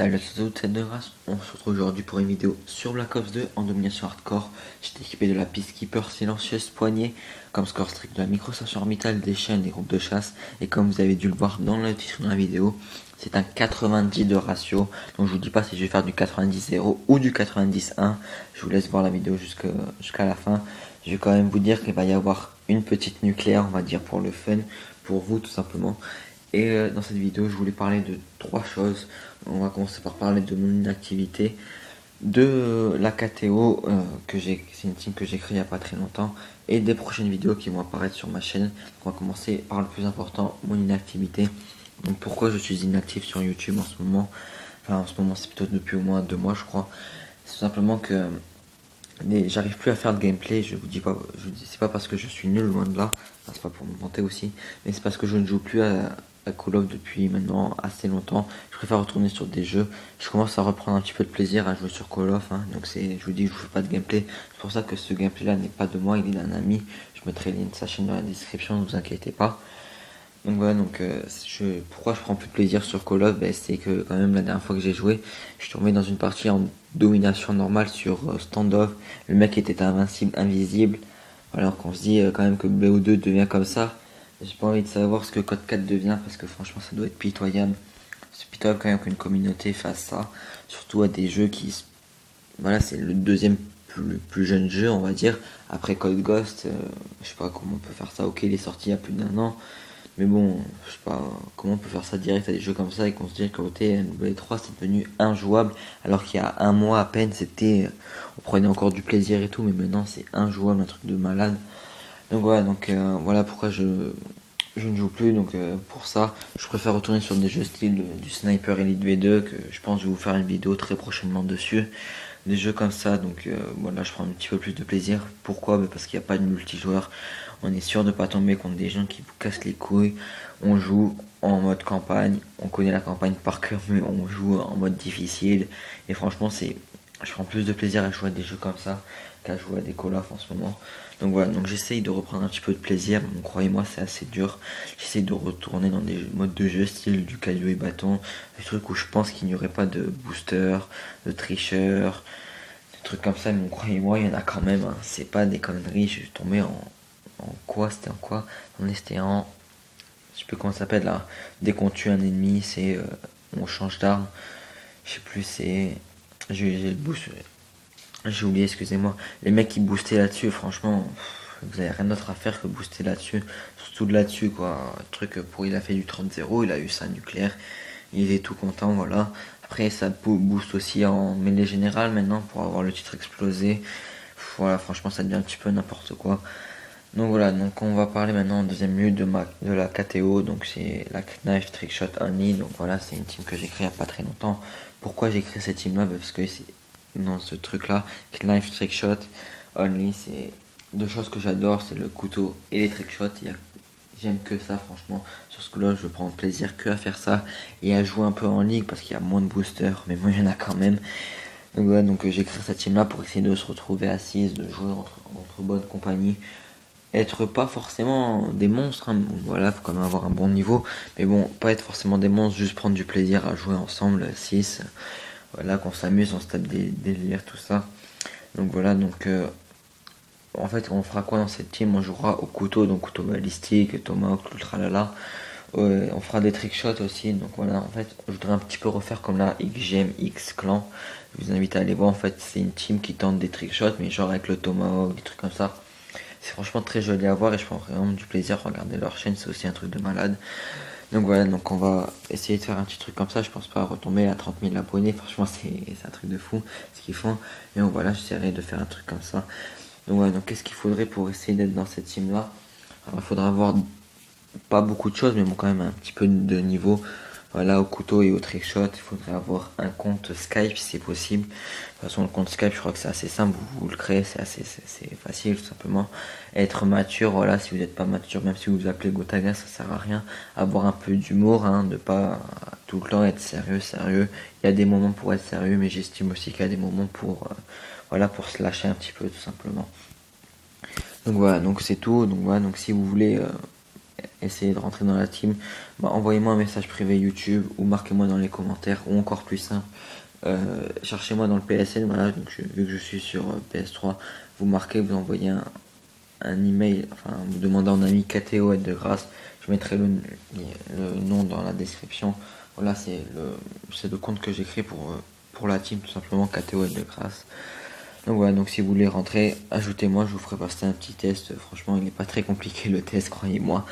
Salut à tous, c'est De Race. On se retrouve aujourd'hui pour une vidéo sur Black Ops 2 en domination hardcore. J'étais équipé de la Peacekeeper silencieuse poignée, comme score strict de la micro-station orbitale, des chaînes, des groupes de chasse. Et comme vous avez dû le voir dans le titre de la vidéo, c'est un 90 de ratio. Donc je vous dis pas si je vais faire du 90-0 ou du 90-1. Je vous laisse voir la vidéo jusqu'à la fin. Je vais quand même vous dire qu'il va y avoir une petite nucléaire, on va dire pour le fun, pour vous tout simplement. Et dans cette vidéo, je voulais parler de trois choses. On va commencer par parler de mon inactivité, de la KTO, c'est une team que j'ai créée il n'y a pas très longtemps, et des prochaines vidéos qui vont apparaître sur ma chaîne. On va commencer par le plus important, mon inactivité. Donc pourquoi je suis inactif sur YouTube en ce moment? Enfin, en ce moment, c'est plutôt depuis au moins 2 mois, je crois. C'est tout simplement que j'arrive plus à faire de gameplay. Je vous dis pas, c'est pas parce que je suis nul, loin de là. Enfin, c'est pas pour me vanter aussi, mais c'est parce que je ne joue plus à Call of depuis maintenant assez longtemps. Je préfère retourner sur des jeux. Je commence à reprendre un petit peu de plaisir à jouer sur Call of, hein. Donc je vous dis, je vous fais pas de gameplay. C'est pour ça que ce gameplay là n'est pas de moi, il est d'un ami. Je mettrai le lien de sa chaîne dans la description, ne vous inquiétez pas. Donc voilà, pourquoi je prends plus de plaisir sur Call of, c'est que quand même la dernière fois que j'ai joué, je suis tombé dans une partie en domination normale sur standoff. Le mec était invincible, invisible. Alors qu'on se dit quand même que BO2 devient comme ça. J'ai pas envie de savoir ce que Code 4 devient parce que franchement ça doit être pitoyable. C'est pitoyable quand même qu'une communauté fasse ça. Surtout à des jeux Voilà, c'est le deuxième plus jeune jeu, on va dire. Après Code Ghost, je sais pas comment on peut faire ça. Ok, il est sorti il y a plus d'1 an. Mais bon, je sais pas comment on peut faire ça direct à des jeux comme ça et qu'on se dit que TNW3 c'est devenu injouable alors qu'il y a 1 mois à peine on prenait encore du plaisir et tout, mais maintenant c'est injouable, un truc de malade. Donc voilà, voilà pourquoi je ne joue plus. Donc pour ça, je préfère retourner sur des jeux style du Sniper Elite V2 que je pense que je vais vous faire une vidéo très prochainement dessus. Des jeux comme ça, donc voilà, je prends un petit peu plus de plaisir. Pourquoi? Parce qu'il n'y a pas de multijoueur. On est sûr de pas tomber contre des gens qui vous cassent les couilles. On joue en mode campagne. On connaît la campagne par cœur, mais on joue en mode difficile. Et franchement, je prends plus de plaisir à jouer à des jeux comme ça qu'à jouer à des Call of en ce moment. Donc voilà, donc j'essaye de reprendre un petit peu de plaisir. Bon, croyez-moi, c'est assez dur. J'essaye de retourner dans des modes de jeu style du caillou et bâton. Des trucs où je pense qu'il n'y aurait pas de booster, de tricheur, des trucs comme ça. Mais bon, croyez-moi, il y en a quand même, hein. C'est pas des conneries. Je suis tombé en quoi? C'était en quoi? C'était en. Je sais plus comment ça s'appelle là. Dès qu'on tue un ennemi, on change d'arme. Je sais plus, j'ai le boost. J'ai oublié, excusez-moi. Les mecs qui boostaient là-dessus, franchement, vous avez rien d'autre à faire que booster là-dessus. Surtout de là-dessus, quoi. Il a fait du 30-0, il a eu sa nucléaire. Il est tout content, voilà. Après, ça booste aussi en mêlée générale maintenant pour avoir le titre explosé. Voilà, franchement, ça devient un petit peu n'importe quoi. Donc voilà, donc on va parler maintenant en deuxième lieu de la KTO, donc c'est la Knife Trickshot Only. Donc voilà, c'est une team que j'ai créée il n'y a pas très longtemps. Pourquoi j'ai créé cette team là? Parce que c'est dans ce truc là, Knife Trickshot Only, c'est deux choses que j'adore, c'est le couteau et les trickshots. J'aime que ça, franchement. Sur ce coup-là, je prends plaisir que à faire ça et à jouer un peu en ligue parce qu'il y a moins de boosters, mais moi il y en a quand même. Donc voilà, j'ai créé cette team là pour essayer de se retrouver assise, de jouer entre bonne compagnie. Être pas forcément des monstres, hein. Bon, voilà, faut quand même avoir un bon niveau, mais bon, pas être forcément des monstres, juste prendre du plaisir à jouer ensemble, 6, voilà, qu'on s'amuse, on se tape des délires, tout ça. Donc voilà, en fait, on fera quoi dans cette team? On jouera au couteau, donc couteau balistique, tomahawk, l'ultralala. Ouais, on fera des trickshots aussi, donc voilà, en fait, je voudrais un petit peu refaire comme la XGM X Clan. Je vous invite à aller voir, en fait, c'est une team qui tente des trickshots, mais genre avec le tomahawk, des trucs comme ça. C'est franchement très joli à voir et je prends vraiment du plaisir à regarder leur chaîne, c'est aussi un truc de malade. Donc voilà, donc on va essayer de faire un petit truc comme ça, je pense pas retomber à 30 000 abonnés, franchement c'est un truc de fou ce qu'ils font. Et donc voilà, j'essaierai de faire un truc comme ça. Donc voilà, donc qu'est-ce qu'il faudrait pour essayer d'être dans cette team là? Alors, il faudra avoir pas beaucoup de choses, mais bon quand même un petit peu de niveau. Voilà, au couteau et au trickshot, il faudrait avoir un compte Skype si c'est possible. De toute façon, le compte Skype, je crois que c'est assez simple, vous le créez, c'est facile tout simplement. Être mature, voilà, si vous n'êtes pas mature, même si vous vous appelez Gotaga, ça sert à rien. Avoir un peu d'humour, hein, de pas tout le temps être sérieux. Il y a des moments pour être sérieux, mais j'estime aussi qu'il y a des moments pour se lâcher un petit peu tout simplement. Donc voilà, donc c'est tout. Donc voilà, donc si vous voulez essayer de rentrer dans la team, envoyez-moi un message privé YouTube ou marquez-moi dans les commentaires, ou encore plus simple, cherchez-moi dans le PSN. Voilà, donc vu que je suis sur PS3, vous marquez, vous envoyez un email, enfin vous demandez en ami KTO Aide de grâce. Je mettrai le nom dans la description. Voilà, c'est le compte que j'ai créé pour la team, tout simplement, KTO Aide de grâce. Donc voilà, donc si vous voulez rentrer, ajoutez-moi, je vous ferai passer un petit test. Franchement, il n'est pas très compliqué le test, croyez-moi.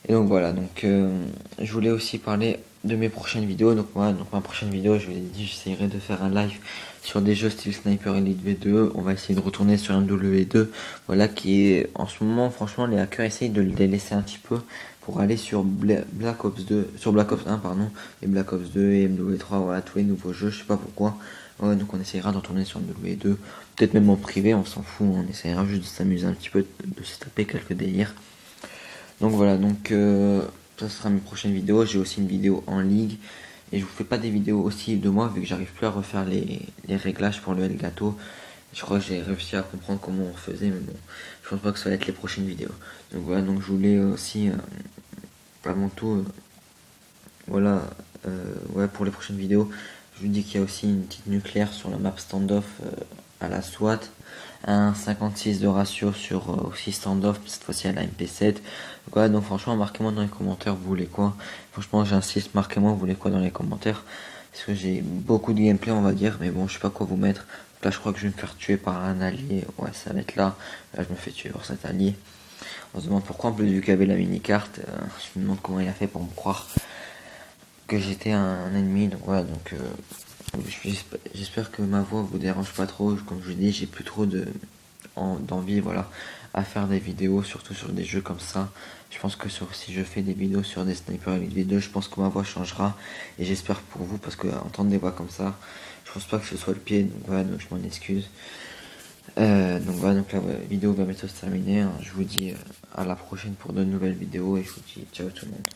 Et donc voilà, donc je voulais aussi parler de mes prochaines vidéos. Donc moi, donc ma prochaine vidéo, je vous ai dit, j'essaierai de faire un live sur des jeux style Sniper Elite V2. On va essayer de retourner sur un W2, voilà, qui est en ce moment, franchement, les hackers essayent de le délaisser un petit peu pour aller sur Black Ops 2, sur Black Ops 1 pardon, et Black Ops 2 et MW3, voilà, tous les nouveaux jeux, je sais pas pourquoi. Ouais, donc on essayera de retourner sur un W2, peut-être même en privé, on s'en fout, on essayera juste de s'amuser un petit peu, de se taper quelques délires. Donc voilà, donc ça sera mes prochaines vidéos. J'ai aussi une vidéo en ligue et je vous fais pas des vidéos aussi de moi vu que j'arrive plus à refaire les réglages pour le Elgato. Je crois que j'ai réussi à comprendre comment on faisait, mais bon, je pense pas que ça va être les prochaines vidéos. Donc voilà, donc je voulais aussi avant tout voilà, ouais, pour les prochaines vidéos, je vous dis qu'il y a aussi une petite nucléaire sur la map standoff à la SWAT, un 56 de ratio sur aussi standoff, cette fois-ci à la MP7. Donc voilà, donc franchement, marquez-moi dans les commentaires, vous voulez quoi. Franchement, j'insiste, marquez-moi, vous voulez quoi dans les commentaires. Parce que j'ai beaucoup de gameplay, on va dire, mais bon, je sais pas quoi vous mettre. Là, je crois que je vais me faire tuer par un allié. Ouais, ça va être là. Là, je me fais tuer par cet allié. On se demande pourquoi, en plus, vu qu'il y avait la mini-carte. Je me demande comment il a fait pour me croire que j'étais un ennemi. Donc voilà, donc j'espère que ma voix vous dérange pas trop. Comme je vous dis, j'ai plus trop d'envie, voilà, à faire des vidéos, surtout sur des jeux comme ça. Je pense que si je fais des vidéos sur des Sniper Elite V2, je pense que ma voix changera. Et j'espère pour vous, parce que entendre des voix comme ça, je pense pas que ce soit le pied. Donc voilà, donc je m'en excuse. Donc voilà, donc la vidéo va bientôt se terminer, hein. Je vous dis à la prochaine pour de nouvelles vidéos et je vous dis ciao tout le monde.